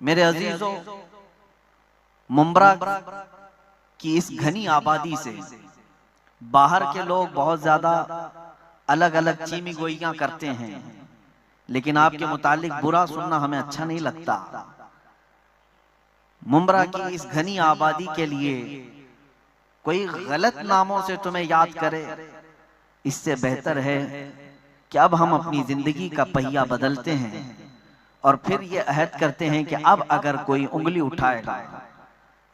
मेरे अजीजों, मुंब्रा की इस घनी आबादी से बाहर के लोग बहुत ज्यादा अलग अलग चीमी गोइयां करते हैं, लेकिन आपके मुतालिक बुरा सुनना हमें अच्छा नहीं लगता। मुंब्रा की इस घनी आबादी के लिए कोई गलत नामों से तुम्हें याद करे, इससे बेहतर है कि अब हम अपनी जिंदगी का पहिया बदलते हैं और फिर ये अहद करते हैं कि अब अगर कोई उंगली उठाएगा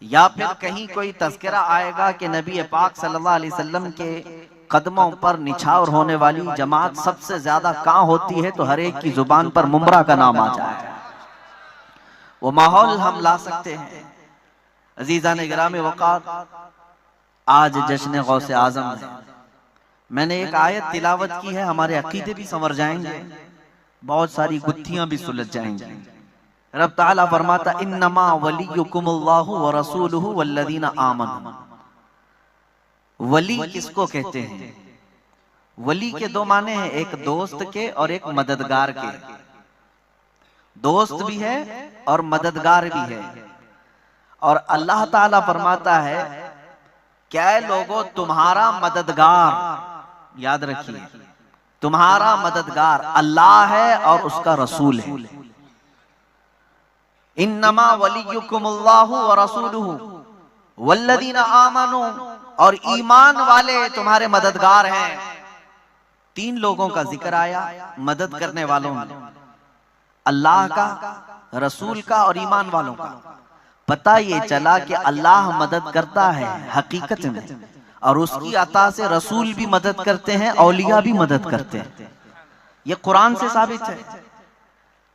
या फिर कहीं कोई तज़किरा आएगा कि नबी पाक सल्लल्लाहु अलैहि वसल्लम के कदमों पर निछावर होने वाली जमात सबसे ज्यादा कहाँ होती है, तो हर एक की जुबान पर मुंब्रा का नाम आ जाए, वो माहौल हम ला सकते हैं। अजीज़ान गिरामी वक़ार, आज जश्न गौसे आज़म है। मैंने एक आयत तिलावत की है, हमारे अकीदे भी संवर जाएंगे, बहुत सारी गुत्थियां भी सुलझ जाएंगी। रब ताला फरमाता इन्नमा वलियुकुमुल्लाहु व रसूलुहु वल्लज़ीना आमनू। वली किसको कहते हैं? वली के दो माने हैं, एक दोस्त के और एक मददगार के। दोस्त भी है और मददगार भी है। और अल्लाह ताला फरमाता है क्या लोगों, तुम्हारा मददगार, याद रखिए, तुम्हारा मददगार अल्लाह है और उसका रसूल है। इन्नमा वलियुकुमुल्लाहु व रसूलुहु वल्लज़ीना आमनू, और ईमान वाले तुम्हारे मददगार हैं। तीन लोगों का जिक्र आया मदद करने वालों में, अल्लाह का, रसूल का और ईमान वालों का। पता ये चला कि अल्लाह मदद करता है हकीकत में, और उसकी अता से रसूल भी मदद करते हैं, औलिया भी मदद करते हैं। ये कुरान से साबित है,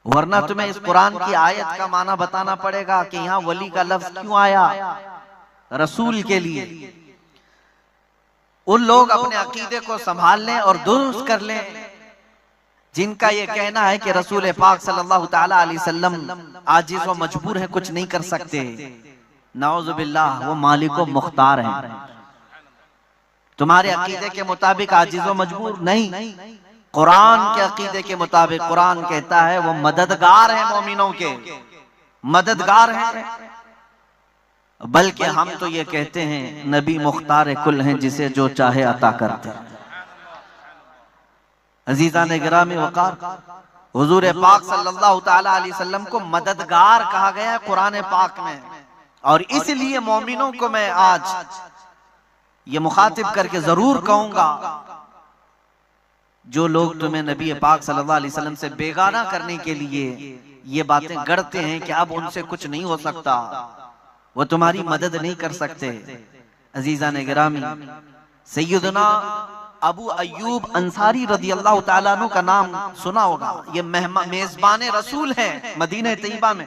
वरना तुम्हें इस कुरान की आयत का माना बताना पड़ेगा कि यहाँ वली का लफ्ज क्यों आया रसूल के लिए। उन लोग अपने अकीदे को संभाल लें और दुरुस्त कर लें जिनका ये कहना है कि रसूल पाक सल्लल्लाहु ताला अलैहि वसल्लम आजिज व मजबूर है, कुछ नहीं कर सकते। नाउजुबिल्लाह, वो मालिक व मुख्तार हैं। तुम्हारे अकीदे के मुताबिक आजिज व मजबूर नहीं, कुरान के अकीदे के मुताबिक कुरान कहता है वो मददगार हैं, मोमिनों के मददगार हैं। बल्कि हम तो ये कहते हैं नबी मुख्तार कुल हैं, जिसे जो चाहे अता करते हैं। अजीज़ान गिरामी वक़ार, हुजूर पाक सल्लल्लाहु ताला अलैहि वसल्लम को मददगार कहा गया है कुरान पाक में, और इसलिए मोमिनों को मैं आज ये मुखातिब करके जरूर कहूंगा, जो लोग तुम्हें नबी पाक सल्लल्लाहु अलैहि वसल्लम से बेगाना करने के लिए ये बातें गढ़ते हैं कि अब उनसे कुछ नहीं हो सकता, वो तुम्हारी मदद नहीं कर सकते। अजीज़ान गिरामी, सैयदना अबू अय्यूब अंसारी रदियल्लाहु ताला अन्हु का नाम सुना होगा। ये मेजबान रसूल हैं मदीना तैयबा में।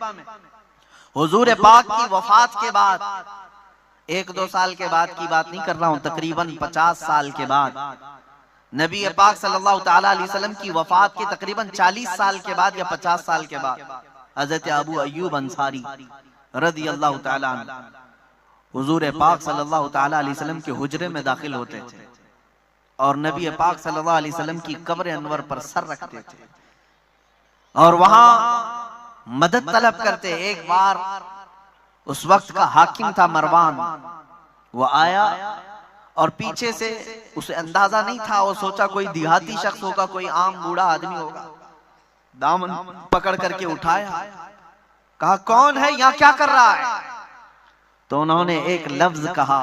हुजूर पाक की वफात के बाद, 1-2 साल के बाद की बात नहीं कर रहा हूं, तकरीबन 50 साल के बाद, नबी पाक सल्लल्लाहु ताला अलैहि वसल्लम की वफात के तकरीबन 40 साल के बाद या 50 साल के बाद हजरत अबू अय्यूब अंसारी रदियल्लाहु ताला अन्हु हुजूर पाक सल्लल्लाहु ताला अलैहि वसल्लम के हुजरे में दाखिल होते थे और नबी पाक सल्लल्लाहु अलैहि वसल्लम की कब्र अनवर पर सर रखते थे और वहां मदद तलब करते। एक बार उस वक्त का हाकिम था मरवान, वो आया और पीछे से उसे अंदाजा नहीं था, वो सोचा कोई देहाती शख्स होगा, कोई आम बूढ़ा आदमी होगा। दामन पकड़ करके उठाया, कहा कौन है, यहाँ क्या कर रहा है? तो उन्होंने एक लफ्ज कहा,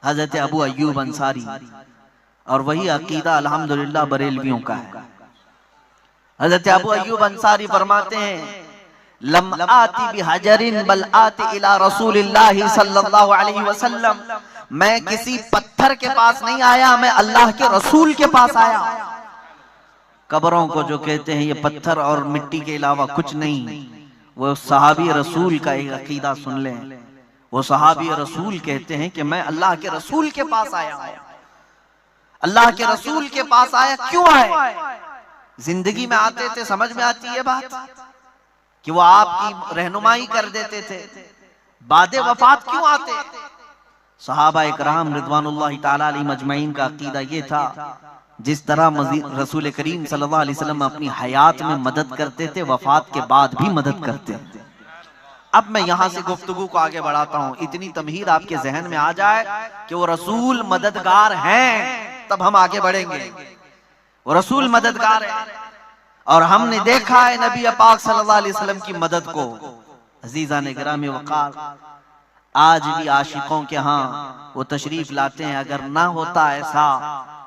हजरत अबू अय्यूब अंसारी, और वही अकीदा अल्हम्दुलिल्लाह बरेलवियों का है। हजरत अबू अय्यूब अंसारी फरमाते हैं लम आती बिहजरिन बल आती इला रसूलिल्लाह सल्लल्लाहु अलैहि वसल्लम, मैं किसी पत्थर के पास नहीं आया, मैं अल्लाह के रसूल के पास आया। कब्रों को जो कहते हैं ये पत्थर और मिट्टी के अलावा कुछ नहीं, वो सहाबी रसूल का एक अकीदा सुन लें। वो सहाबी रसूल कहते हैं कि मैं अल्लाह के रसूल के पास आया। अल्लाह के रसूल के पास आया, क्यों आए? जिंदगी में आते थे, समझ में आती है बात कि वो आपकी रहनुमाई कर देते थे, बादे वफात क्यों आते? सहाबा इकराम रिदवानुल्लाहि ताला अलैहिम अजमईन का अकीदा ये था, जिस तरह रसूल करीम सल्लल्लाहु अलैहि वसल्लम अपनी हयात में मदद करते थे, वफात के बाद भी मदद करते थे। अब मैं यहां से गुफ्तगू को आगे बढ़ाता हूं, इतनी तमहीद आपके जहन में आ जाए कि वो रसूल मददगार हैं, तब हम आगे बढ़ेंगे। वो रसूल मददगार है और हमने देखा है नबी पाक सल्लल्लाहु अलैहि वसल्लम की मदद को। अजीज़ान गिरामी वक़ार, आज भी आशिकों के यहाँ वो तशरीफ लाते हैं। अगर ना होता ऐसा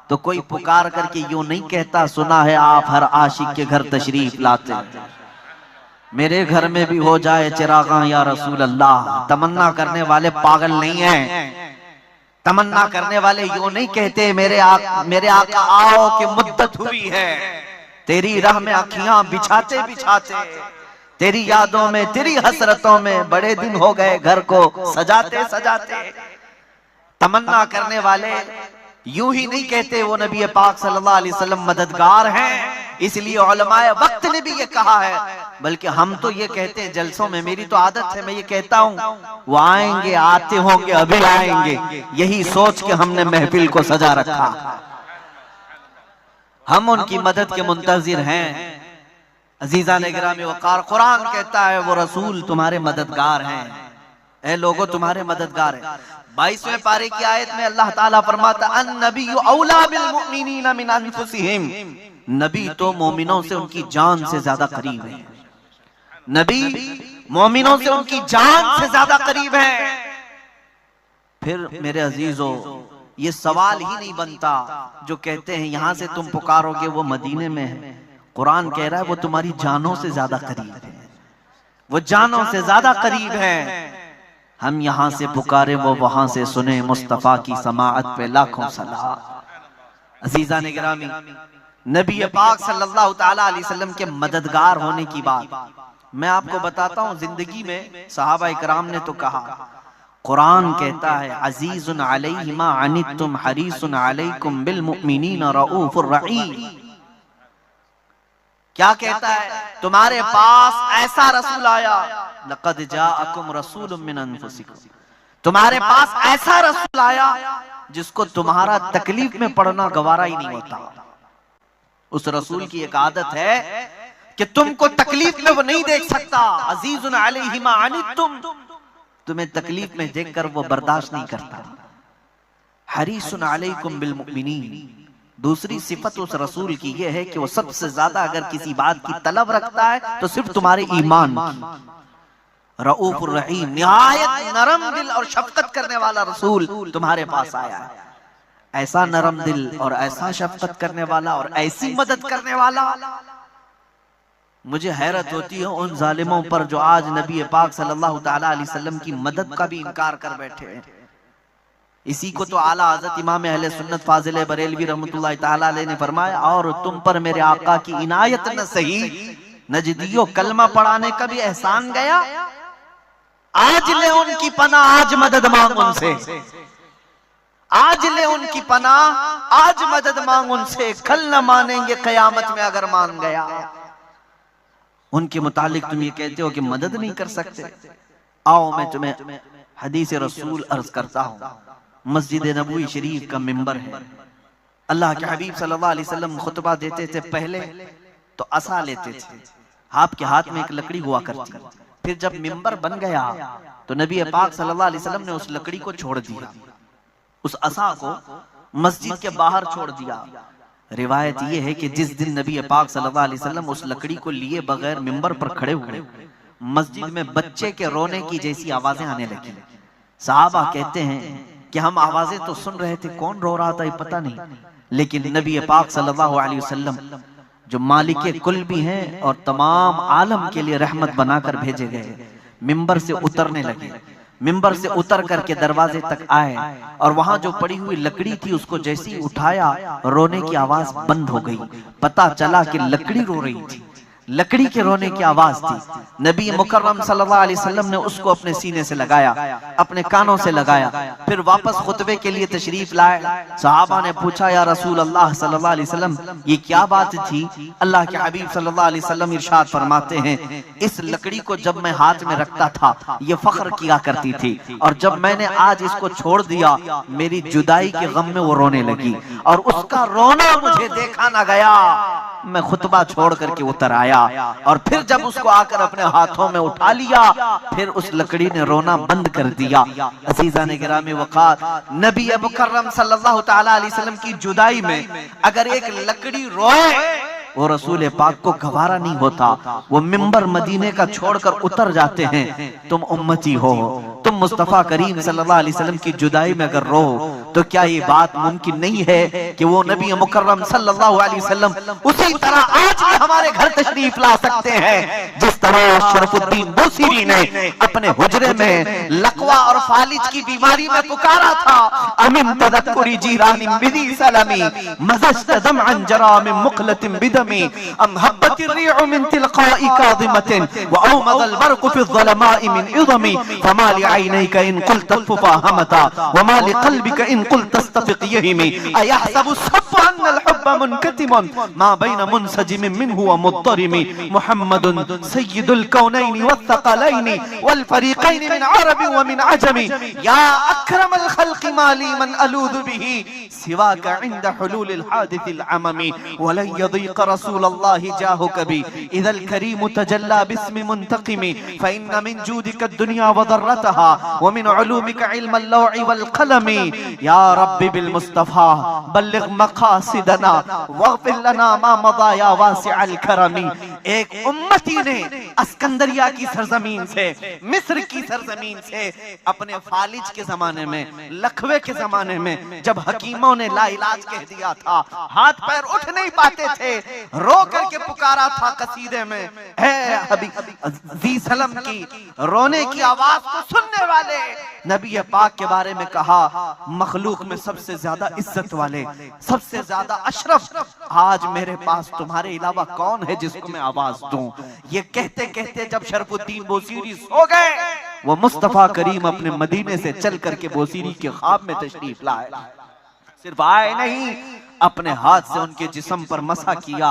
तो कोई पुकार करके यूं नहीं कहता, सुना है आप हर आशिक के घर तशरीफ लाते हैं, मेरे घर में भी हो जाए चिरागा या रसूल अल्लाह। तमन्ना करने वाले पागल नहीं हैं। तमन्ना करने वाले यूं नहीं कहते मेरे आका आओ कि मुद्दत हुई है, तेरी राह में अखियां बिछाते बिछाते, तेरी यादों में तेरी हसरतों में बड़े दिन हो गए घर को सजाते सजाते। तमन्ना करने वाले यूं ही नहीं कहते वो नबी पाक सल्लल्लाहु अलैहि वसल्लम मददगार हैं, इसलिए उलमाए वक्त ने भी ये कहा है। बल्कि हम तो ये कहते हैं जलसों में, मेरी तो आदत है, मैं ये कहता हूँ वो आएंगे, आते होंगे, अभी आएंगे, यही सोच के हमने महफिल को सजा रखा। हम उनकी मदद के मुंतजिर हैं। अजीज़ान गिरामी वक़ार, कुरान कहता है वो रसूल तुम्हारे मददगार हैं। ऐ लोगों तुम्हारे मददगार हैं। 22वें पारे की आयत में अल्लाह ताला फरमाता अन्नबिय्यु औला बिल मुमिनीना मिन अनफुसिहिम, नबी तो मोमिनों से उनकी जान से ज्यादा करीब है। नबी मोमिनों से उनकी जान से ज्यादा करीब है। फिर मेरे अजीजों, ये सवाल ही नहीं बनता जो कहते हैं यहां से तुम पुकारोगे वो मदीने में है। कुरान कह रहा है वो तुम्हारी जानों से ज्यादा करीब है, वो जानों से ज्यादा करीब है। हम यहां से पुकारे वो वहां से सुने, मुस्तफा की समाअत पे लाखों सलाम। अजीज़ान गिरामी, नबी पाक सल्लल्लाहु ताला अलैहि वसल्लम के मददगार होने की बात मैं आपको बताता हूं। जिंदगी में सहाबा इकराम ने तो कहा, कुरान कहता है अजीजुन अलैहि मा अनित्तुम हरीसुन अलैकुम बिल मुमिनीना रऊफुर रहीम। क्या कहता है? तुम्हारे पास ऐसा रसूल आया, लक़द जाअकुम रसूलुम मिन अनफुसिकुम, तुम्हारे पास ऐसा रसूल आया जिसको तुम्हारा तकलीफ में पड़ना गवारा ही नहीं होता। उस रसूल की एक आदत है कि तुमको तकलीफ में वो नहीं देख सकता। अजीजुन अलैहि मा अनित्तुम, तुम्हें तकलीफ में देखकर वो बर्दाश्त नहीं करता। हरीसुन अलैकुम बिल मुमिनीन, दूसरी सिफत उस रसूल की यह है कि वो सबसे ज्यादा अगर किसी बात की तलब रखता है तो सिर्फ तुम्हारे ईमान की। रऊफुर रहीम, निहायत नरम दिल और शफकत करने वाला रसूल तुम्हारे पास आया है। ऐसा नरम दिल और ऐसा शफकत करने वाला और ऐसी मदद करने वाला। मुझे हैरत होती है उन जालिमों पर जो आज नबी पाक सल्लल्लाहु ताला अलैहि वसल्लम की मदद का भी इनकार कर बैठे हैं। इसी को तो आला हज़रत इमाम अहले सुन्नत फाजिल बरेलवी रहमतुल्लाह ताला अलैह ने फरमाया, और तुम पर मेरे आका की इनायत न सही, नजदियो कलमा पढ़ाने का भी एहसान गया। आज ले उनकी पनाह, आज मदद मांग उनसे, आज ले उनकी पनाह, आज मदद मांग उनसे। कल न मानेंगे कयामत में अगर मान गया। उनके मुतालिक तुम ये कहते हो कि मदद नहीं कर सकते। आओ मैं तुम्हें हदीस रसूल अर्ज करता हूं। मस्जिद नबवी शरीफ का मिंबर है। अल्लाह के हबीब सल्लल्लाहु अलैहि वसल्लम खुतबा देते थे, पहले तो असा लेते थे, आपके हाथ में एक लकड़ी हुआ करती। फिर जब मिंबर बन गया तो नबी पाक सल्लल्लाहु अलैहि वसल्लम ने उस लकड़ी को छोड़ दिया, उस असा को मस्जिद के बाहर छोड़ दिया। रिवायत ये है कि जिस दिन नबी पाक सल्लल्लाहु अलैहि वसल्लम उस लकड़ी को लिए बगैर मिंबर पर खड़े हुए, मस्जिद में बच्चे के रोने की जैसी आवाजें आने लगी। सहाबा कहते हैं कि हम आवाजें तो सुन रहे थे, कौन रो रहा था ये पता नहीं, लेकिन नबी पाक सल्लल्लाहु अलैहि वसल्लम जो मालिके कुल भी हैं और तमाम आलम के लिए रहमत बनाकर भेजे गए, मिंबर से उतरने लगे। मिंबर से उतर करके दरवाजे तक आए और वहां जो पड़ी हुई लकड़ी थी उसको जैसे ही उठाया, रोने की आवाज बंद हो गई। पता चला कि लकड़ी रो रही थी, लकड़ी के रोने की आवाज थी। नबी मुकर्रम सल्लल्लाहु अलैहि वसल्लम ने उसको अपने सीने से लगाया, अपने कानों से लगाया, फिर वापस खुतबे के लिए तशरीफ लाए। सहाबा ने पूछा, या रसूल अल्लाह सल्लल्लाहु अलैहि वसल्लम ये क्या बात थी? अल्लाह के हबीब सल्लल्लाहु अलैहि वसल्लम इरशाद फरमाते हैं, इस लकड़ी को जब मैं हाथ में रखता था ये फख्र किया करती थी, और जब मैंने आज इसको छोड़ दिया मेरी जुदाई के गम में वो रोने लगी, और उसका रोना मुझे देखा ना गया। मैं खुतबा छोड़ करके उतर आया और फिर जब उसको आकर अपने हाथों में उठा लिया, फिर उस लकड़ी ने रोना बंद कर दिया। अज़ीज़ान गिरामी वक़ार, नबी मुकर्रम सल्लल्लाहु तआला अलैहि वसल्लम की जुदाई में अगर एक लकड़ी रोए, वो रसूल पाक को गवारा नहीं होता। वो मिंबर मदीने का छोड़कर उतर जाते हैं। तुम उम्मती हो, तुम मुस्तफा करीम सल्लल्लाहु अलैहि वसल्लम की जुदाई में अगर रो तो क्या ये बात मुमकिन नहीं है कि वो नबी मुकर्रम सल्लल्लाहु अलैहि वसल्लम उसी तरह आज भी हमारे घर तशरीफ ला सकते हैं जिस तरह शरफुद्दीन बुसीरी ने अपने हुजरे में लकवा और फालिज की बीमारी में पुकारा था, अमिन तदक्कुरी जीरानी बिदी सलामी मज़ज्त दमअन जरा मिन मुक़लतिन बिदमी अम हब्बति रिउ मिन तिलक़ाई काज़िमतिन व औमदल बरक़ु फ़ी ज़लमाइ मिन इज़मी फमा लिअयनैका इन क़ुल्त फ़ुफ़ाहमता व मा लिक़ल्बिका इन क़ुल्त तस्तफ़िक़ यहिमी अयहसबु सब्बु अन्नल हुब्ब मुनकतिमुन मा बैन मुनसजिमिन मिन्हु व मुद्दरिमी मुहम्मदुन सय्यिदुल कौनैनि वत्थक़लैनि वल फ़रीक़ैनि मिन अरबि व मिन अजमी या अक्रमल ख़ल्क़ि माली मन अलूज़ु बिही सिवाका इंद हुलूलिल हादिसिल अममी वलन यदीक़ रसूलल्लाहि जाहु कभी इज़ल करीम तजल्ला बिस्मि मुंतक़िमी फ़इन्न मिन जूदिका दुनिया व ज़र्रतहा व मिन उलूमिका इल्मल लौहि वल क़लमी या रब्बी बिल मुस्तफ़ा बल्लिग़ मक़ासिदना वग़फ़िर लना मा मज़ा या वासिअल करमी। एक उम्मती ने अस्कंदरिया की सरजमीन से, मिस्र की सरजमीन से, अपने फालिज के जमाने में, लखवे के जमाने में जब हकीमों ने लाइलाज कह दिया था, हाथ पैर उठ नहीं पाते थे, रो करके पुकारा था कसीदे में, है हबीब सलम की रोने की आवाज को सुनने वाले नबी पाक के बारे में कहा, मखलूक में सबसे ज्यादा इज्जत वाले, सबसे ज्यादा अशरफ, आज मेरे पास तुम्हारे अलावा कौन है जिसको मैं आवाज दूं। ये कहते कहते जब शरफुद्दीन बोसीरी सो गए, वो मुस्तफा करीम अपने मदीने से चल करके बोसीरी के ख्वाब में तशरीफ लाए। सिर्फ आए नहीं, अपने हाथ से उनके जिस्म पर मसा किया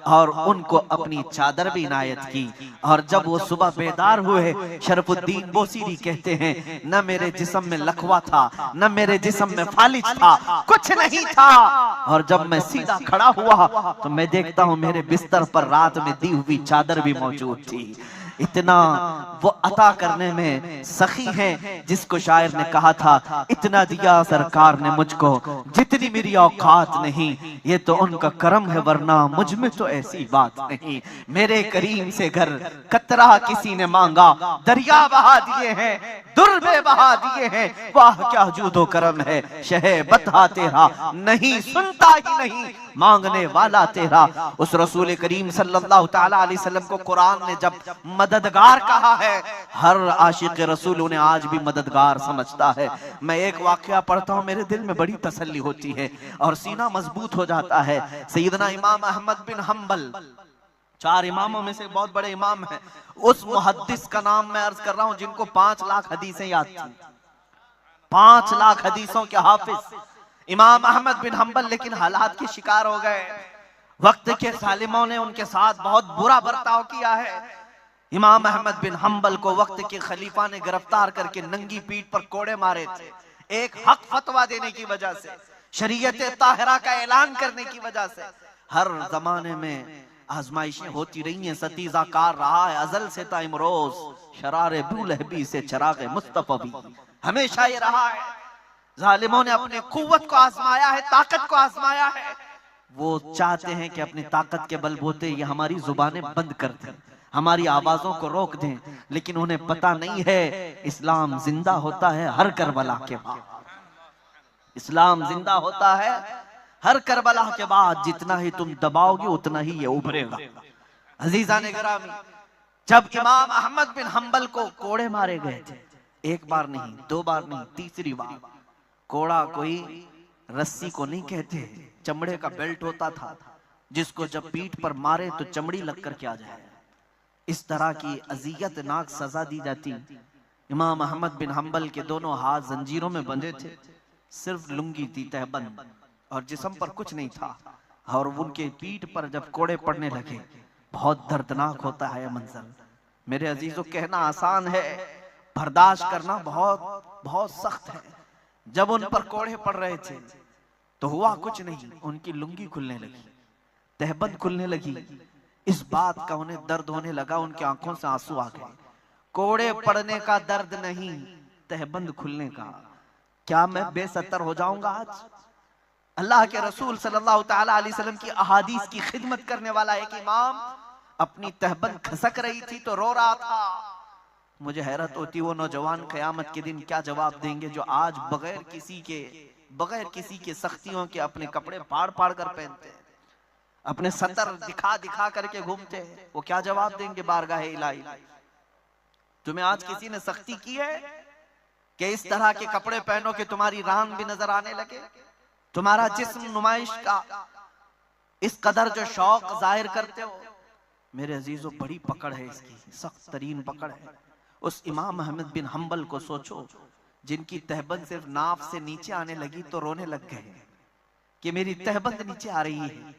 और उनको अपनी चादर भी इनायत की। और जब वो सुबह बेदार हुए, शरफुद्दीन बोसीरी कहते हैं, न मेरे जिस्म में लकवा था, न मेरे जिस्म में फालिज था, कुछ नहीं था। और जब मैं सीधा खड़ा हुआ तो मैं देखता हूँ मेरे बिस्तर पर रात में दी हुई चादर भी मौजूद थी। इतना वो अता करने में सखी हैं जिसको शायर ने कहा था, इतना दिया सरकार ने मुझको जितनी मेरी औकात नहीं, ये तो उनका करम है वरना मुझ में तो ऐसी बात नहीं। मेरे करीम से घर कतरा किसी ने मांगा, दरिया बहा दिए हैं, दुर्बे बहा दिए हैं, वाह क्या जूदो करम है, शहे बता तेरा नहीं सुनता ही नहीं, मांगने वाला तेरा। उस रसूल करीम सल्लल्लाहु तआला अलैहि वसल्लम को कुरान ने जब मददगार कहा है, हर आशिक रसूल उन्हें आज भी मददगार समझता है। मैं एक वाकया पढ़ता हूँ, मेरे दिल में बड़ी तसल्ली होती है और सीना मजबूत हो जाता है। सैयदना इमाम अहमद बिन हम्बल, चार इमामों में से बहुत बड़े इमाम हैं, उस मुहद्दिस का नाम मैं अर्ज कर रहा हूँ जिनको 5 लाख हदीसें याद थी, 5 लाख हदीसों के हाफिज इमाम अहमद बिन हम्बल, लेकिन हालात के शिकार हो गए। वक्त के सालिमों ने उनके साथ बहुत बुरा बर्ताव किया है। इमाम अहमद बिन हम्बल को वक्त के खलीफा ने गिरफ्तार करके नंगी पीठ पर कोड़े मारे थे, एक हक फतवा देने की वजह से, शरीयत ताहिरा का ऐलान करने की वजह से। हर जमाने में आजमाइशें होती रही हैं, सतीजा कार रहा है अजल से ता इमरोज, शरारे बुलहबी से चरागे मुस्तफी, हमेशा ये रहा है। जालिमों ने अपने कुव्वत को आजमाया है, ताकत को आजमाया है। वो चाहते हैं कि अपनी ताकत के बलबूते ये हमारी जुबानें बंद कर दें, हमारी आवाजों को रोक दें, लेकिन उन्हें पता नहीं है इस्लाम जिंदा होता है हर करबला के बाद। इस्लाम जिंदा होता है हर करबला के बाद, जितना ही तुम दबाओगे उतना ही ये उभरेगा। अजीजान गिरामी, जब इमाम अहमद बिन हम्बल को कोड़े मारे गए थे, एक बार नहीं, 2 बार नहीं, तीसरी बार, कोड़ा कोई रस्सी को नहीं कहते, चमड़े का बेल्ट होता था जिसको जब पीठ पर मारे तो चमड़ी लग कर के आ जाए, इस तरह की अजियतनाक सजा दी जाती। इमाम अहमद बिन हम्बल के दोनों हाथ जंजीरों में बंधे थे, सिर्फ लुंगी थी तहबंद और जिस्म पर कुछ नहीं था, और उनके पीठ पर जब कोड़े पड़ने लगे, बहुत दर्दनाक होता है यह मंजर। मेरे अजीजों, कहना आसान है, बर्दाश्त करना बहुत बहुत सख्त है। जब उन पर कोड़े पड़ रहे थे तो हुआ कुछ नहीं, उनकी लुंगी खुलने लगी, तहबंद खुलने लगी। इस बात का उन्हें दर्द होने लगा, उनकी आंखों से आंसू आ गए। कोड़े पड़ने का दर्द नहीं, तहबंद खुलने का। क्या मैं बेसतर हो जाऊंगा आज? अल्लाह के रसूल सल्लल्लाहु ताला अलैहि वसल्लम की अहादीस की खिदमत करने वाला एक इमाम अपनी तहबंद खसक रही थी तो रो रहा था। मुझे हैरत होती, वो नौजवान क़यामत के दिन क्या जवाब देंगे जो आज बगैर किसी के सख्तियों के अपने कपड़े फाड़ फाड़ कर पहनते हैं, अपने सतर दिखा दिखा करके घूमते हैं। वो क्या जवाब देंगे बारगाह इलाही? तुम्हें आज किसी ने सख्ती की है कि इस तरह के कपड़े पहनो कि तुम्हारी रान भी नजर आने लगे, तुम्हारा जिस्म नुमाइश का इस कदर जो शौक जाहिर करते हो? मेरे अजीजों, बड़ी पकड़ है इसकी, सख्त तरीन पकड़ है। उस इमाम अहमद बिन हम्बल को सोचो, जिनकी तहबंद सिर्फ नाफ से नीचे आने लगी तो रोने लग गए कि मेरी तहबंद नीचे आ रही है।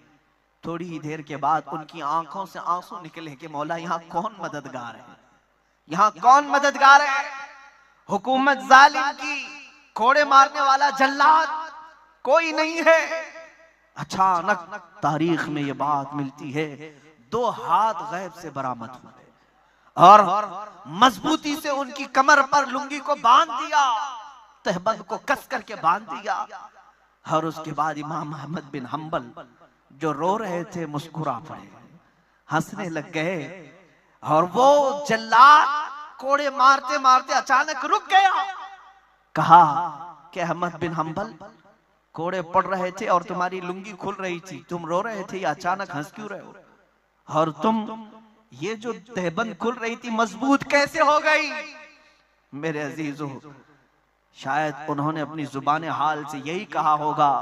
थोड़ी ही देर के बाद उनकी आंखों से आंसू निकले कि मौला, यहाँ कौन मददगार है? यहाँ कौन मददगार है? हुकूमत जालिम की, कोड़े मारने वाला जल्लाद कोई नहीं है। अचानक तारीख में ये बात मिलती है, 2 हाथ गैब से बरामद हुए और मजबूती से उनकी कमर पर लुंगी को बांध दिया, तहबंद को कस करके बांध दिया। और उसके बाद इमाम अहमद बिन हम्बल जो रो रहे थे मुस्कुरा पड़े, हंसने लग गए। और वो जल्लाद कोड़े मारते मारते अचानक रुक गया। कहा कि अहमद बिन हम्बल, कोड़े पड़ रहे थे और तुम्हारी लुंगी खुल रही थी, तुम रो रहे थे, अचानक हंस क्यों रहे हो? और तुम ये जो तहबंद खुल रही थी मजबूत कैसे हो गई? मेरे अजीजों, शायद उन्होंने अपनी जुबान हाल से यही कहा होगा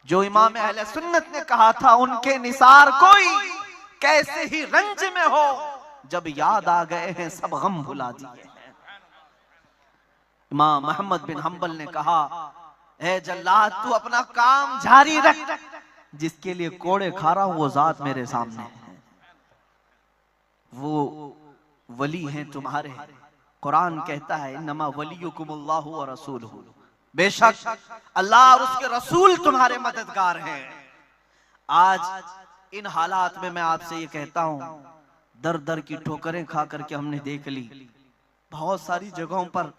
जो इमाम अहले सुन्नत ने कहा था, उनके निसार कोई कैसे ही रंज में हो, जब याद आ गए हैं सब गम भुला दिए हैं। इमाम अहमद बिन हम्बल ने कहा, ए जल्लाद, तू अपना काम जारी रख, जिसके लिए कोड़े खा रहा हूं वो जात मेरे सामने है, वो वली हैं तुम्हारे। कुरान कहता है, इन्नमा वलियुकुमुल्लाहु व रसूलुहु, बेशक अल्लाह और उसके रसूल तुम्हारे मददगार हैं। आज इन हालात में मैं आपसे ये कहता हूं, दर दर की ठोकरें खा करके हमने देख ली। बहुत सारी जगहों पर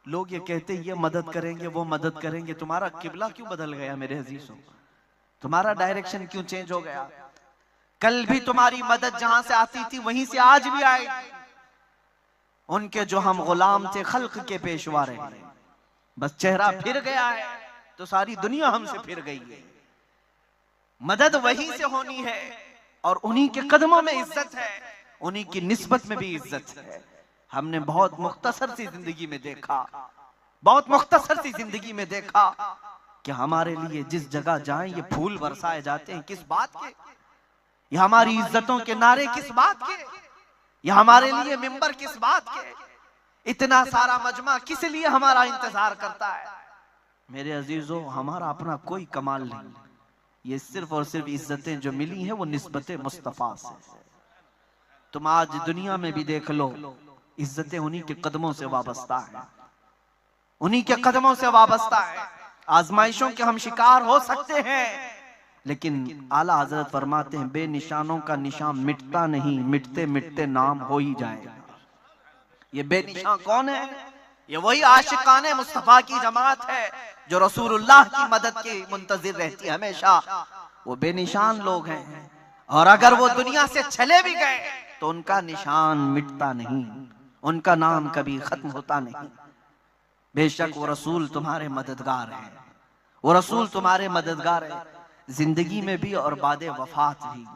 लोग ये कहते हैं ये मदद करेंगे, वो मदद करेंगे। तुम्हारा किबला क्यों बदल गया मेरे अजीजों? तुम्हारा डायरेक्शन क्यों चेंज हो गया? कल भी तुम्हारी मदद जहां से आती थी वहीं से आज भी आएगी। उनके जो हम गुलाम थे, खल्क के पेशवा रहे, बस चेहरा फिर गया है तो सारी दुनिया हमसे फिर गई है। मदद वहीं से होनी है और उन्हीं के कदमों में इज्जत है, उन्हीं की निस्बत में भी इज्जत है। हमने बहुत मुख्तसर सी जिंदगी में देखा, बहुत मुख्तसर सी जिंदगी में देखा कि हमारे लिए जिस जगह जाएं ये फूल बरसाए जाते हैं, किस बात के? ये हमारी इज्जतों के नारे किस बात के? ये हमारे लिए मिंबर किस बात के? इतना सारा मजमा किस लिए हमारा इंतजार करता है? मेरे अजीजों, हमारा अपना कोई कमाल नहीं, ये सिर्फ और सिर्फ इज्जतें जो मिली हैं वो निस्बत मुस्तफा से। तुम आज दुनिया में भी देख लो, इज्जतें उन्हीं के कदमों से वाबस्ता है, उन्हीं के कदमों से वाबस्ता है। आजमाइशों के हम शिकार हो सकते हैं, लेकिन आला हजरत फरमाते हैं, बेनिशानों का निशान मिटता नहीं, मिटते मिटते नाम हो ही जाएगा। ये बेनिशान कौन है? ये वही आशिकाने मुस्तफा की जमात है जो रसूलुल्लाह की मदद की मुंतजिर रहती है हमेशा। वो बेनिशान लोग हैं और अगर वो दुनिया से चले भी गए तो उनका निशान मिटता नहीं, उनका नाम कभी खत्म होता नहीं। बेशक वो रसूल तुम्हारे मददगार हैं, वो रसूल तुम्हारे मददगार है, जिंदगी में भी और बादे वफात भी।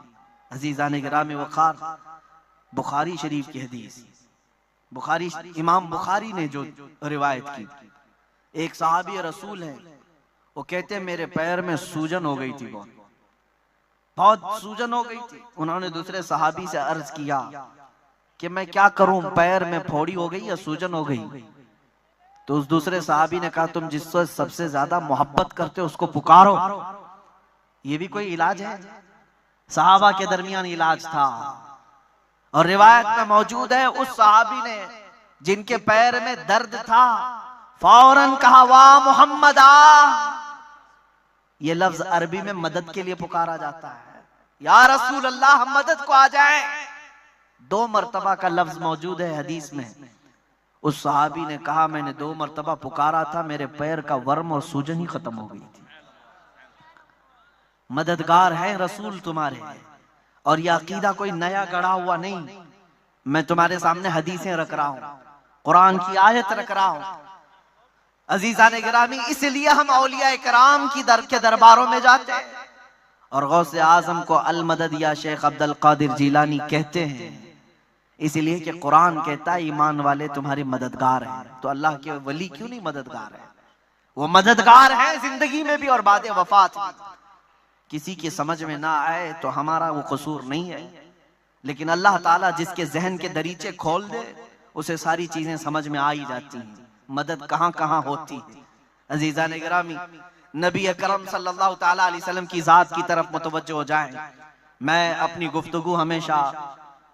अजीजान गिरामी वक़ार, बुखारी शरीफ की हदीस, बुखारी इमाम बुखारी ने जो रिवायत की, एक सहाबी रसूल है, वो कहते हैं मेरे पैर में सूजन हो गई थी, बहुत सूजन हो गई थी। उन्होंने दूसरे सहाबी से अर्ज किया कि मैं क्या करूं, पैर में फोड़ी हो गई या सूजन हो गई? तो उस दूसरे सहाबी ने कहा, तुम जिससे सबसे ज्यादा मोहब्बत करते हो उसको पुकारो। ये भी कोई इलाज है? सहाबा के दरमियान इलाज था। और रिवायत में मौजूद है, उस सहाबी ने जिनके पैर में दर्द था फौरन कहा, वाह मोहम्मदा। ये लफ्ज अरबी में मदद के लिए पुकारा जाता है। या रसूल अल्लाह हम मदद को आ जाए। 2 मरतबा का लफ्ज मौजूद है हदीस में। उस सहाबी ने कहा मैंने 2 मरतबा पुकारा था, मेरे पैर का वर्म और सूजन ही खत्म हो गई थी। मददगार है रसूल तुम्हारे। और यह अकीदा कोई नया गढ़ा हुआ नहीं, मैं तुम्हारे सामने हदीसें रख रहा हूं, कुरान की आयत रख रहा हूं। अजीजान गिरामी, इसलिए हम औलिया कराम की के दरबारों में जाते हैं और गौसे आजम को अल मदद या शेख अब्दुल कादिर जिलानी कहते हैं, इसलिए कि कुरान कहता है ईमान वाले तुम्हारे मददगार हैं। तो अल्लाह के वली क्यों नहीं मददगार है? वो मददगार हैं जिंदगी में भी और बाद वफात भी। किसी की समझ में ना आए तो हमारा वो कसूर नहीं है, लेकिन अल्लाह ताला जिसके जहन के दरीचे खोल दे उसे सारी चीजें समझ में आ ही जाती हैं, मदद कहां कहां होती है। अजीजा ने गिरामी, नबी अकरम सल्लल्लाहु ताला अलैहि वसल्लम की जात की तरफ मुतवज्जो हो जाएं। मैं अपनी गुफ्तगू हमेशा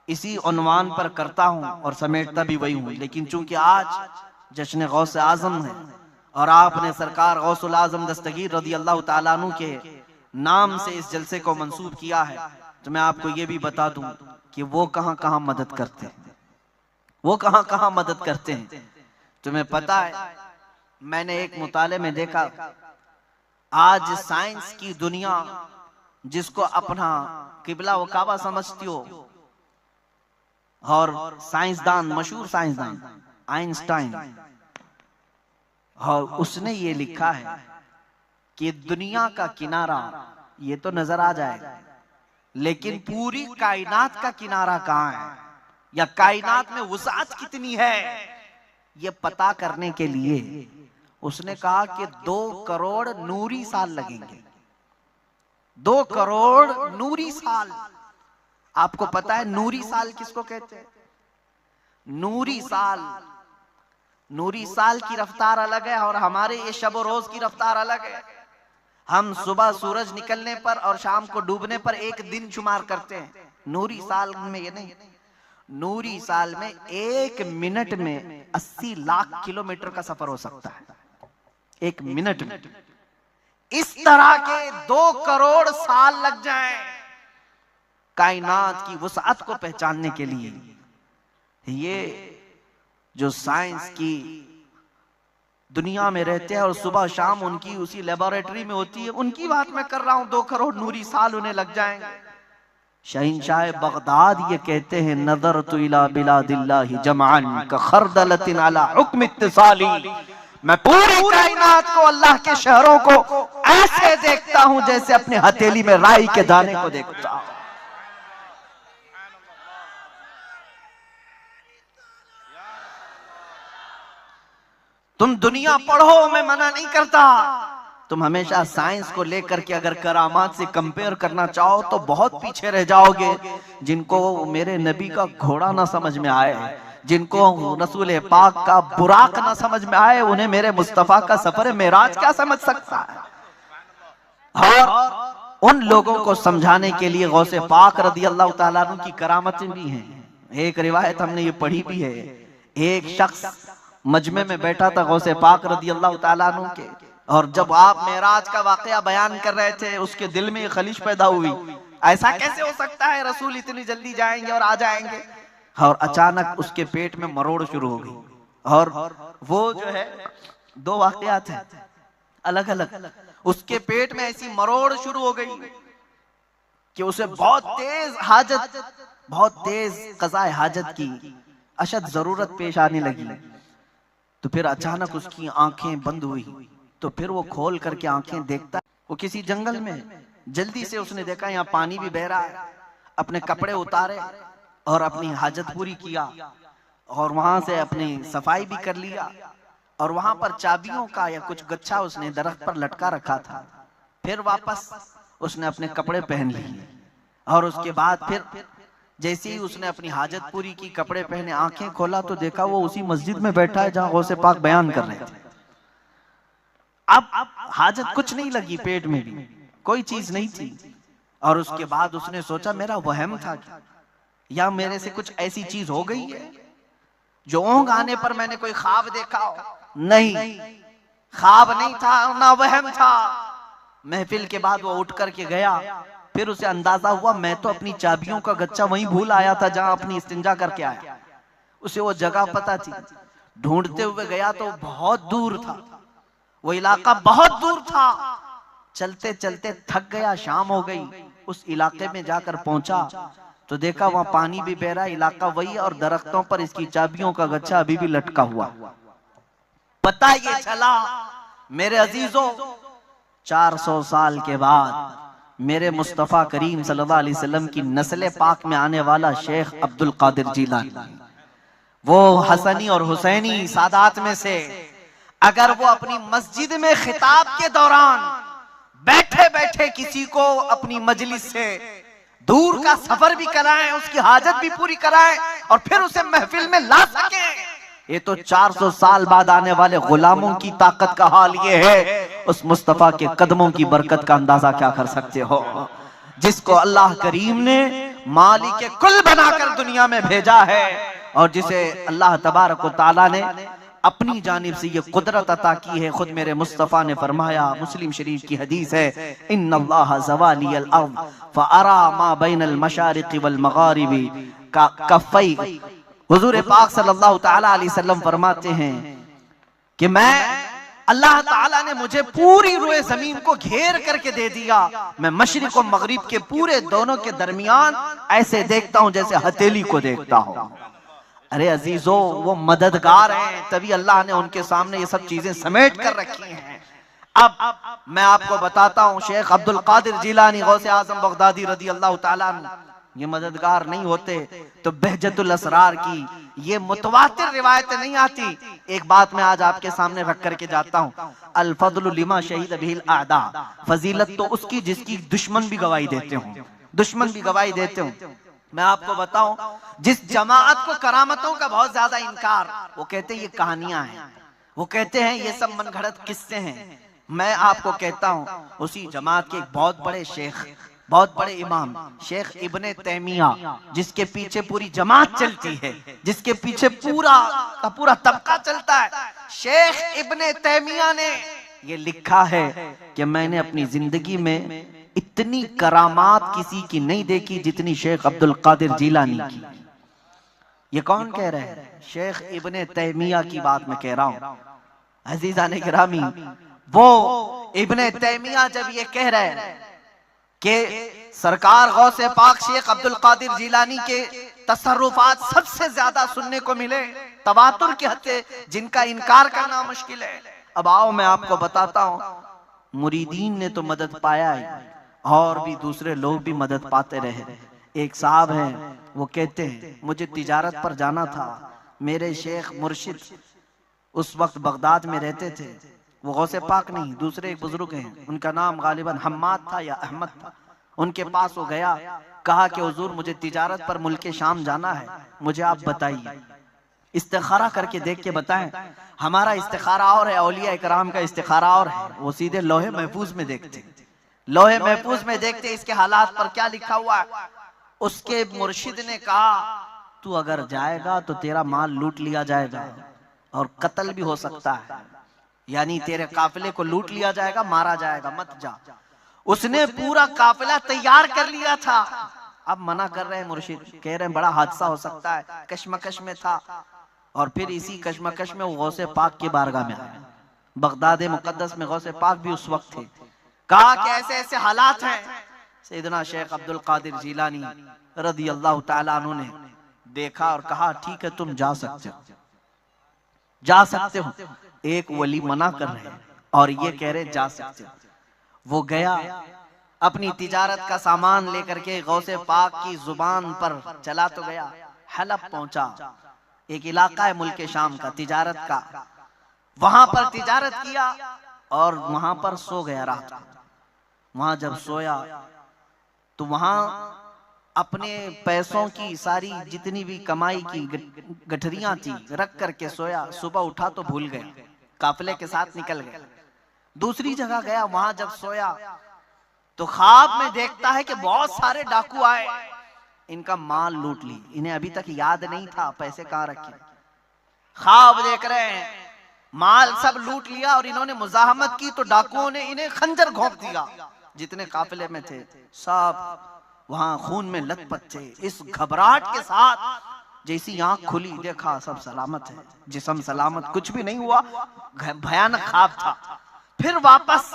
इसी उन्वान पर करता हूं और समेटता भी वही हूं, लेकिन चूंकि आज जश्न गौस आजम है और आपने सरकार गौसुल आजम दस्तगीर रदी अल्लाह ताला अन्हु के नाम से इस जलसे को मंसूब किया है, तो मैं आपको ये भी बता दूं कि वो कहां कहां मदद करते हैं, वो कहां कहां मदद करते हैं। तुम्हें पता है, मैंने एक मुताले में देखा, आज साइंस की दुनिया जिसको अपना किबला व काबा समझती हो, और साइंसदान, मशहूर साइंसदान आइंस्टाइन, और उसने ये लिखा है कि दुनिया का किनारा ये तो नजर आ जाएगा, लेकिन पूरी कायनात का किनारा कहां है या कायनात में वुसाअत कितनी है, ये पता करने के लिए उसने कहा कि 2 करोड़ नूरी साल लगेंगे। 2 करोड़ नूरी साल। आपको पता है नूरी साल किसको कहते हैं? नूरी साल की रफ्तार अलग है और हमारे ये शब रोज की रफ्तार अलग है। हम सुबह सूरज निकलने पर और शाम को डूबने पर एक दिन शुमार करते हैं, नूरी साल में ये नहीं। नूरी साल में 1 मिनट में 80 लाख किलोमीटर का सफर हो सकता है, 1 मिनट में। इस तरह के 2 करोड़ साल लग जाएं कायनात की वुसअत को पहचानने के लिए। ये जो साइंस की दुनिया में रहते हैं और सुबह शाम उनकी उसी लेबोरेटरी में होती है, उनकी बात मैं कर रहा हूं। 2 करोड़ नूरी साल उन्हें लग जाएंगे। शहींशाह बगदाद ये कहते हैं, नजर तो इला बिलादिल्लाहि जमअन का खरदलतिन अला हुक्म इत्तिसाली। मैं पूरी कायनात को, अल्लाह के शहरों को ऐसे देखता हूं जैसे अपने हथेली में राई के दाने को देखता हूं। तुम दुनिया पढ़ो, मैं मना नहीं करता। तुम हमेशा साइंस को लेकर के अगर करामात से कंपेयर करना चाहो तो बहुत पीछे रह जाओगे। जिनको मेरे नबी का घोड़ा ना समझ में आए, जिनको रसूल पाक का बुराक ना समझ में आए, उन्हें मेरे मुस्तफा का सफर मेराज क्या समझ सकता है। और उन लोगों को समझाने के लिए गौसे पाक रदी अल्लाह ताला अन्हु की करामतें भी हैं। एक रिवायत हमने ये पढ़ी भी है, एक शख्स मजमे में बैठा था गौसे पाक रदी अल्लाह ताला अन्हु के, और जब आप मेराज का वाकया बयान कर रहे थे उसके दिल में खलिश पैदा हुई, ऐसा कैसे हो सकता है रसूल इतनी जल्दी जाएंगे और आ जाएंगे। और अचानक उसके पेट में मरोड़ शुरू हो गई, और वो जो है 2 वाकयात हैं अलग अलग। उसके पेट में ऐसी मरोड़ शुरू हो गई कि उसे बहुत तेज क़ज़ाए हाजत की अशद जरूरत पेश आने लगी। तो फिर अचानक उसकी आंखें बंद हुई, तो फिर वो खोल करके आंखें देखता, वो किसी जंगल में, जल्दी से उसने देखा यहाँ पानी भी बह रहा है। अपने कपड़े उतारे और अपनी हाजत पूरी किया और वहां से अपनी सफाई भी कर लिया, और वहां पर चाबियों का या कुछ गच्छा उसने दरख्त पर लटका रखा था। फिर वापस उसने अपने कपड़े पहन लिए, और उसके बाद फिर जैसे ही उसने अपनी हाजत पूरी की, कपड़े पहने, आंखें खोला तो देखा वो उसी मस्जिद में बैठा है जहां गौसे पाक बयान कर रहे थे। अब हाजत कुछ नहीं लगी, पेट में भी कोई चीज नहीं थी। और उसके बाद उसने सोचा मेरा वहम था क्या, या मेरे से कुछ ऐसी चीज हो गई है जो ऊँघ आने पर मैंने कोई ख्वाब देखा हो। नहीं, ख्वाब नहीं था ना वहम था। महफिल के बाद वो उठ करके गया फिर उसे अंदाजा हुआ मैं तो अपनी चाबियों का गच्चा वहीं भूल आया था जहां अपनी इस्तिंजा करके आया। उसे वो जगह पता थी, ढूंढते हुए गया तो बहुत दूर था, वो इलाका बहुत दूर था। चलते चलते थक गया, शाम हो गई। उस इलाके में जाकर पहुंचा तो देखा वहां पानी भी बह रहा है, इलाका वही, और दरख्तों पर इसकी चाबियों का गच्चा अभी भी लटका हुआ। पता ये चला मेरे अजीजों, 400 साल के बाद मेरे मुस्तफा करीम सल्लल्लाहु अलैहि वसल्लम की नस्ल पाक में आने वाला शेख अब्दुल कादिर जीलानी, वो हसनी और हुसैनी सादात में से, अगर वो अपनी मस्जिद में खिताब के दौरान बैठे बैठे किसी को अपनी मजलिस से दूर का सफर भी कराएं, उसकी हाजत भी पूरी कराएं और फिर उसे महफिल में ला सकें, ये तो 400 साल बाद आने वाले गुलामों की ताकत का हाल ये है। उस मुस्तफा के कदमों की बरकत का अंदाजा क्या कर सकते हो, जिसको अल्लाह करीम ने मालिक कुल बनाकर दुनिया में भेजा है और जिसे अल्लाह तबारक व तआला ने अपनी जानिब से ये कुदरत अता की है। खुद मेरे मुस्तफा ने फरमाया, मुस्लिम शरीफ की हदीस है, इन्नल्लाह ज़वालियल अर्द फअरा मा बैनल मशारिक़ि वल मगारिबि का कफ़ै। हुजूर पाक सल्लल्लाहु तआला अलैहि वसल्लम फरमाते हैं कि मैं, अल्लाह ताला ने मुझे पूरी रुए जमीन को घेर करके दे दिया, मैं मशरिक और मगरिब के पूरे दोनों के दरमियान ऐसे देखता हूं जैसे हथेली को देखता हूं। अरे अजीजों, वो मददगार हैं, तभी अल्लाह ने उनके सामने ये सब चीजें समेट कर रखी हैं। अब मैं आपको बताता हूं, शेख अब्दुल कादिर जीलानी गौसे आजम बगदादी रदी अल्लाह ताला अन्हु, ये मददगार नहीं होते तो बहजतुल असरार की ये मुतवातिर रिवायतें नहीं आती। एक बात मैं आज आपके सामने रख करके जाता हूँ, अल फज़लु लिमा शहीद बिहिल आदा, फजीलत तो उसकी जिसकी दुश्मन भी गवाही देते हो, दुश्मन भी गवाही देते हो। मैं आपको बताऊं, जिस जमात को करामतों का बहुत ज्यादा इनकार, वो कहते हैं ये कहानियां हैं, वो कहते हैं ये सब मनगढ़ंत किस्से हैं। मैं आपको कहता हूं, उसी जमात के एक बहुत बड़े शेख, बहुत बड़े इमाम शेख इब्ने तैमिया, जिसके पीछे पूरी जमात चलती है, जिसके पीछे पूरा का पूरा तबका चलता है, शेख इब्ने तैमिया ने ये लिखा है कि मैंने अपनी जिंदगी में इतनी करामात किसी की नहीं देखी जितनी शेख अब्दुल कादिर जीलानी की। ये कौन कह रहे हैं? शेख इब्ने तैमिया की बात मैं कह रहा हूं। अजीजाने गिरामी, वो इब्ने तैमिया जब ये कह रहे हैं कि सरकार गौसे पाक शेख अब्दुल कादिर जीलानी के तसर्रुफात सबसे ज्यादा सुनने को मिले, तवातुर की हद से, जिनका इनकार करना मुश्किल है। अब आओ मैं आपको बताता हूं, मुरीदीन ने तो मदद पाया है और भी दूसरे लोग भी मदद पाते रहे। एक साहब हैं, वो कहते हैं मुझे तिजारत पर जाना था, मेरे शेख मुर्शिद उस वक्त बगदाद में रहते थे, वो गौसे पाक नहीं दूसरे एक बुजुर्ग हैं, उनका नाम गालिबन हम्माद था या अहमद था। उनके पास वो गया, कहा कि हुजूर मुझे तिजारत पर मुल्के शाम जाना है, मुझे आप बताइए, इस्तिखारा करके देख के बताएं। हमारा इस्तिखारा और है, औलिया इकराम का इस्तिखारा और है, वो सीधे लोहे महफूज में देखते, लोहे महफूज में देखते इसके हालात पर क्या लिखा हुआ है। उसके मुर्शिद ने कहा, तू अगर जाएगा तो तेरा माल लूट लिया जाएगा और कत्ल भी हो सकता है, यानी तेरे काफिले को लूट लिया जाएगा, मारा जाएगा, मत जा। उसने पूरा काफिला तैयार कर लिया था, अब मना कर रहे हैं मुर्शिद, कह रहे हैं बड़ा हादसा हो सकता है, कश्मकश में था। और फिर इसी कश्मकश में वो गौसे पाक की बारगाह में आया, बगदाद मुकद्दस में गौसे पाक भी उस वक्त थे। कहा कि ऐसे ऐसे हालात हैं। सैयदना शेख अब्दुल कादिर जीलानी रदी अल्लाह ताला अन्हु ने देखा और कहा, ठीक है तुम जा सकते हो, जा सकते हो। एक वली मना कर रहे हैं और ये कह रहे जा सकते हो। वो गया, अपनी तिजारत का सामान लेकर के गौसे पाक की जुबान पर चला तो गया, हलब पहुंचा, एक इलाका है मुल्क शाम का तिजारत का, वहां पर तिजारत किया और वहां पर सो गया रात को। वहां जब सोया तो वहां अपने पैसों की सारी जितनी भी कमाई की गठरियां थी रख करके सोया। सुबह उठा तो भूल गया, काफिले के साथ निकल गया। दूसरी जगह गया, वहां जब सोया तो ख्वाब में देखता है कि बहुत सारे डाकू आए, इनका माल लूट ली, इन्हें अभी तक याद नहीं था पैसे कहां रखे। ख्वाब देख रहे हैं, माल सब लूट लिया और इन्होंने मुजाहमत की तो डाकुओं ने इन्हें खंजर घोंप दिया, जितने काफिले में थे सब वहां खून में लथपथ थे। इस घबराहट के साथ जैसी आंख खुली, देखा सब सलामत है, जिस्म सलामत, कुछ भी नहीं हुआ। भयानक ख्वाब था। फिर वापस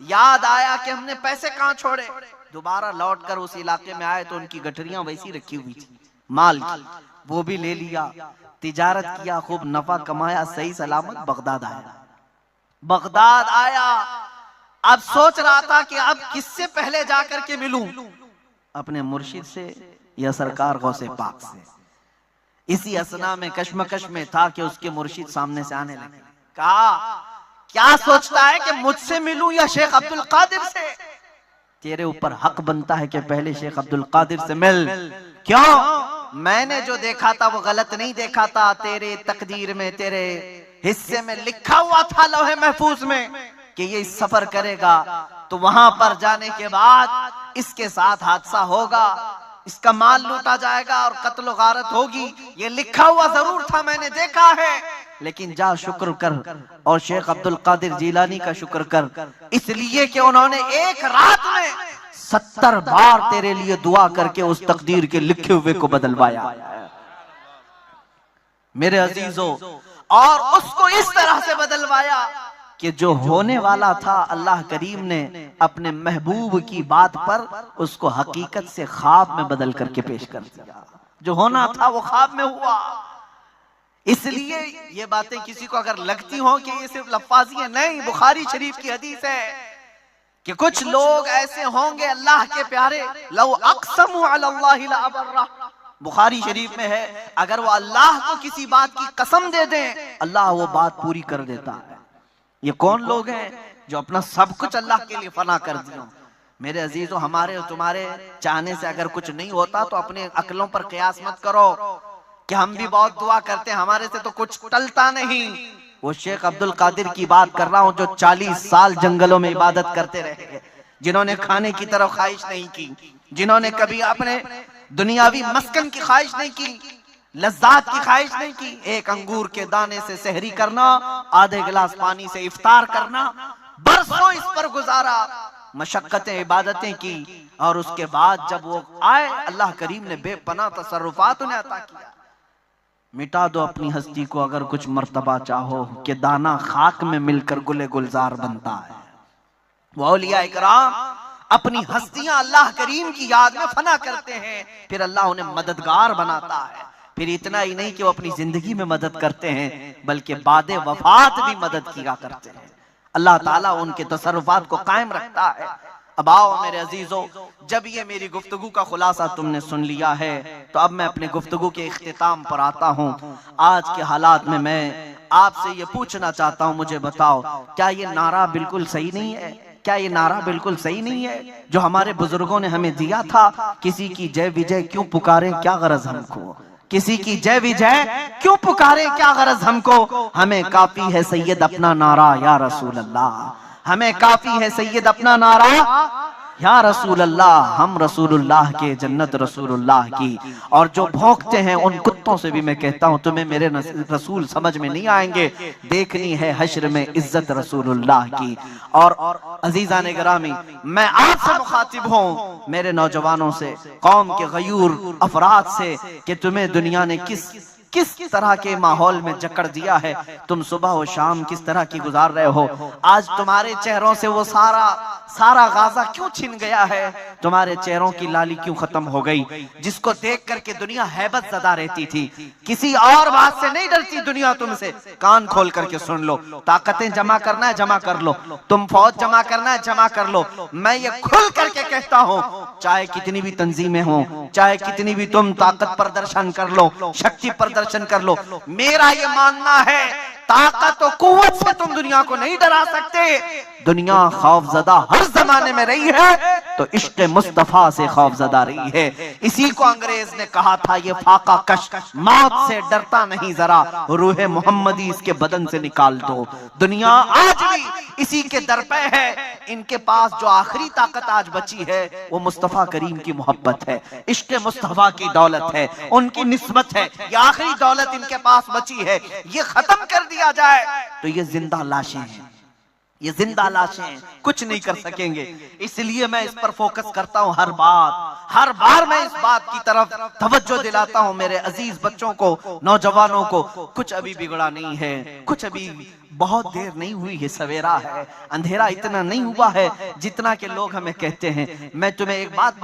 याद आया कि हमने पैसे कहाँ छोड़े। दोबारा लौटकर उस इलाके में आए तो उनकी गठरियां वैसी रखी हुई थी माल की, वो भी ले लिया। तिजारत किया, खूब नफा कमाया, सही सलामत बगदाद आया। बगदाद आया, अब सोच रहा था कि अब किससे पहले जाकर के मिलूं, अपने मुर्शिद से या सरकार गौसे पाक से। इसी असना में कश्मकश में था कि उसके मुर्शिद सामने से आने लगे। कहा, क्या सोचता है कि मुझसे मिलूं या शेख अब्दुल कादिर से? तेरे ऊपर हक बनता है कि पहले शेख अब्दुल कादिर से मिल। क्यों? मैंने जो देखा था वो गलत नहीं देखा था। तेरे तकदीर में, तेरे हिस्से में लिखा हुआ था लौहे महफूज में कि ये सफर करेगा, तो वहां पर जाने के बाद इसके साथ हादसा होगा, इसका माल लूटा जाएगा और कत्ल गारत होगी। ये लिखा हुआ जरूर था, मैंने देखा है। लेकिन जा शुक्र कर और शेख अब्दुल कादिर जीलानी का शुक्र कर, इसलिए कि उन्होंने एक रात में 70 बार तेरे लिए दुआ करके उस तकदीर के लिखे हुए को बदलवाया मेरे अजीजों। और उसको इस तरह से बदलवाया कि जो होने वाला था, अल्लाह करीम ने अपने महबूब की बात पर उसको हकीकत से ख्वाब में बदल करके पेश कर दिया। जो होना था वो ख्वाब में हुआ। इसलिए ये बातें किसी को अगर लगती हो कि ये सिर्फ लफ्ज़ी है, नहीं, बुखारी शरीफ की हदीस है कि कुछ लोग ऐसे होंगे अल्लाह के प्यारे, लौ अक़समू अलल्लाहि ला अबर्रा, बुखारी शरीफ में है, अगर वो अल्लाह को किसी बात की कसम दे दें, अल्लाह वो बात पूरी कर देता है। ये कौन लोग हैं जो अपना सब कुछ अल्लाह के लिए फना कर दिया? मेरे अजीजों, हमारे और तुम्हारे चाहने से अगर कुछ नहीं होता तो अपने अक्लों पर कयास मत करो कि हम भी बहुत दुआ करते हैं, हमारे से तो कुछ टलता नहीं। वो शेख अब्दुल कादिर की बात कर रहा हूं जो 40 साल जंगलों में इबादत करते रहे, जिन्होंने खाने की तरफ ख्वाहिश नहीं की, जिन्होंने कभी अपने दुनियावी मस्कन की ख्वाहिश नहीं की, लज्जात की ख्वाहिश नहीं की। एक अंगूर के दाने से सहरी करना, आधे गिलास पानी से इफ्तार करना, बरसों इस पर गुजारा, मशक्कतें, इबादतें की, और उसके बाद जब वो आए, अल्लाह करीम ने बेपनाह तसर्रुफात उन्हें अता किया। मिटा दो अपनी हस्ती को अगर कुछ मर्तबा चाहो, कि दाना खाक में मिलकर गुले गुलजार बनता है। वो औलिया इकराम अपनी हस्तियां अल्लाह करीम की याद में फना करते हैं, फिर अल्लाह उन्हें मददगार बनाता है। फिर इतना ही नहीं कि वो अपनी जिंदगी में मदद करते हैं, बल्कि बादे वफात भी मदद किया करते हैं। अल्लाह ताला उनके तसर्रुफात को कायम रखता है। अब आओ मेरे अजीजों, जब ये मेरी गुफ्तगू का खुलासा तुमने सुन लिया है, तो अब मैं अपने गुफ्तगू के इख्तिताम पर आता हूँ। आज के हालात में मैं आपसे ये पूछना चाहता हूँ, मुझे बताओ, क्या ये नारा बिल्कुल सही नहीं है? क्या ये नारा बिल्कुल सही नहीं है जो हमारे बुजुर्गों ने हमें दिया था? किसी की जय विजय क्यों पुकारे, क्या गरज हमको? किसी की जय विजय क्यों पुकारे, क्या गरज हमको? हमें काफी है सैयद अपना नारा या रसूल अल्लाह, हमें काफी है सैयद अपना नारा या रसूल अल्लाह। हम रसूलुल्लाह के, जन्नत रसूलुल्लाह की। और जो भौंकते हैं उन कुत्तों से भी मैं कहता हूं, तुम्हें मेरे रसूल समझ में नहीं आएंगे। देखनी है हश्र में इज्जत रसूलुल्लाह की। और अजीजान गिरामी, मैं आपसे मुखातिब हूं, मेरे नौजवानों से, कौम के गयूर अफराद से, कि तुम्हें दुनिया ने किस तरह के माहौल में जकड़ दिया है। तुम सुबह और शाम किस तरह की गुजार रहे हो। आज तुम्हारे चेहरों से वो सारा गाजा क्यों छिन गया है? तुम्हारे चेहरों की लाली क्यों खत्म हो गई? जिसको देख करके दुनिया हैबत ज़दा रहती थी, किसी और बात से नहीं डरती दुनिया तुमसे। कान खोल करके सुन लो, ताकतें जमा करना है जमा कर लो, तुम फौज जमा करना है जमा कर लो। मैं ये खुल करके कहता हूँ, चाहे कितनी भी तंजीमें हो, चाहे कितनी भी तुम ताकत प्रदर्शन कर लो, शक्ति प्रदर्शन कर लो, मेरा ये मानना है ताकत और कुव्वत से तुम दुनिया को नहीं डरा सकते। दुनिया खौफजदा हर जमाने में रही है, तो इश्क मुस्तफा से खौफजदा रही है। इसी को अंग्रेज ने कहा था, ये फाका कश मौत से डरता नहीं, जरा रूह मोहम्मदी इसके बदन से निकाल दो। दुनिया आज भी इसी के दर पे है। इनके पास जो आखिरी ताकत आज बची है वो मुस्तफा करीम की मोहब्बत है, इश्क मुस्तफा की दौलत है, उनकी निस्बत है। ये आखिरी दौलत इनके पास बची है, ये खत्म कर दिया जाए तो ये जिंदा लाशें हैं। ये जिंदा लाशें कुछ नहीं कर सकेंगे। इसलिए मैं इस पर फोकस करता हूं, हर बार मैं इस बात की तरफ तवज्जो दिलाता हूं मेरे अजीज बच्चों को, नौजवानों को। कुछ अभी बिगड़ा नहीं है, कुछ अभी बहुत देर नहीं हुई है, सवेरा है, अंधेरा इतना नहीं हुआ है जितना के लोग हमें कहते हैं। मैं तुम्हें एक बात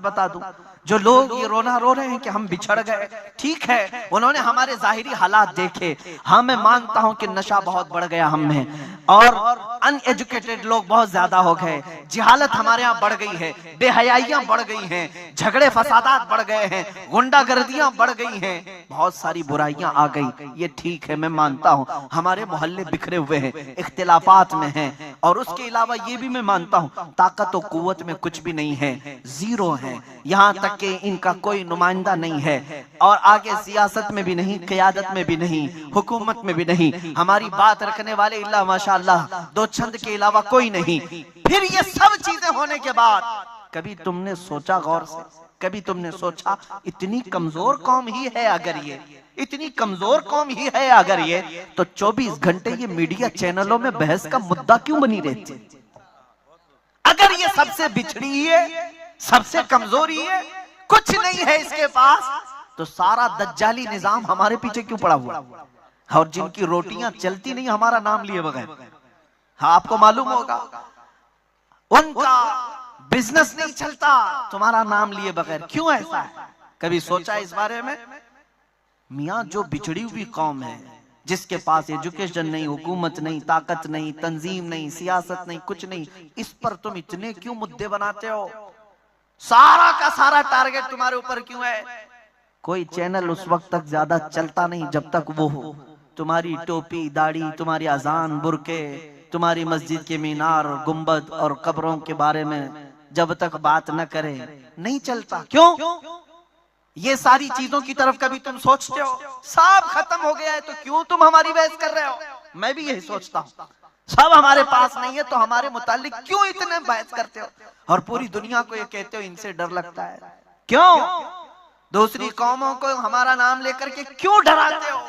बता दूं, जो लोग ये रोना रो रहे हैं कि हम बिछड़ गए, ठीक है, उन्होंने हमारे जाहिरी हालात देखे। हाँ, मैं मानता हूं कि नशा बहुत बढ़ गया हम में, और अनएजुकेटेड लोग बहुत ज्यादा हो गए, जिहालत हमारे यहाँ बढ़ गई है, बेहयाइयां बढ़ गई हैं, झगड़े फसादात बढ़ गए हैं, गुंडागर्दियां बढ़ गई हैं, बहुत सारी बुराइयां आ गई। ये ठीक है, मैं मानता हूं हमारे मोहल्ले बिखरे हुए हैं, इख्तिलाफात में हैं, और उसके अलावा ये भी मैं मानता हूं ताकत और कुव्वत में कुछ भी नहीं है, जीरो है। यहाँ तक कि इनका कोई नुमाइंदा नहीं है, और आगे सियासत में भी नहीं, क़यादत में भी नहीं, हुकूमत में भी नहीं। हमारी बात रखने वाले इल्ला माशाअल्लाह दो छंद के अलावा कोई नहीं। फिर ये सब चीजें होने के बाद कभी तुमने सोचा गौर से, कभी तुमने सोचा इतनी कमजोर कौम ही है अगर ये, इतनी कमजोर कौम ही है अगर ये, तो 24 घंटे ये मीडिया चैनलों में बहस का मुद्दा क्यों बनी रहती? अगर ये सबसे बिछड़ी है, सबसे कमजोरी है, कुछ नहीं है इसके पास, तो सारा दज्जाली निजाम हमारे पीछे क्यों पड़ा हुआ? और जिनकी रोटियां चलती नहीं हमारा नाम लिए बगैर, हाँ आपको मालूम होगा, उनका बिजनेस नहीं चलता तुम्हारा नाम लिए बगैर, क्यों ऐसा है? कभी सोचा इस बारे में? मियां, जो बिछड़ी हुई कौम है, जिसके पास एजुकेशन नहीं, हुकूमत नहीं, ताकत नहीं, तंजीम नहीं, सियासत नहीं, कुछ नहीं, इस पर तुम इतने क्यों मुद्दे बनाते हो? सारा का सारा टारगेट तुम्हारे ऊपर क्यों है? कोई चैनल उस वक्त तक ज्यादा चलता नहीं जब तक वो हो तुम्हारी टोपी, दाढ़ी, तुम्हारी अजान, बुरके, तुम्हारी मस्जिद के मीनार, गुंबद और कब्रों के बारे में जब तक बात न करे, नहीं चलता। क्यों? ये सारी चीजों की तरफ कभी तुम सोचते हो? सब खत्म हो गया है तो क्यों तुम हमारी बहस कर रहे हो? मैं भी यही सोचता हूँ, सब हमारे पास नहीं है तो हमारे मुतालिक क्यों इतने बहस करते हो? और पूरी दुनिया को ये कहते हो इनसे डर लगता है, क्यों? दूसरी कौमों को हमारा नाम लेकर के क्यों डराते हो?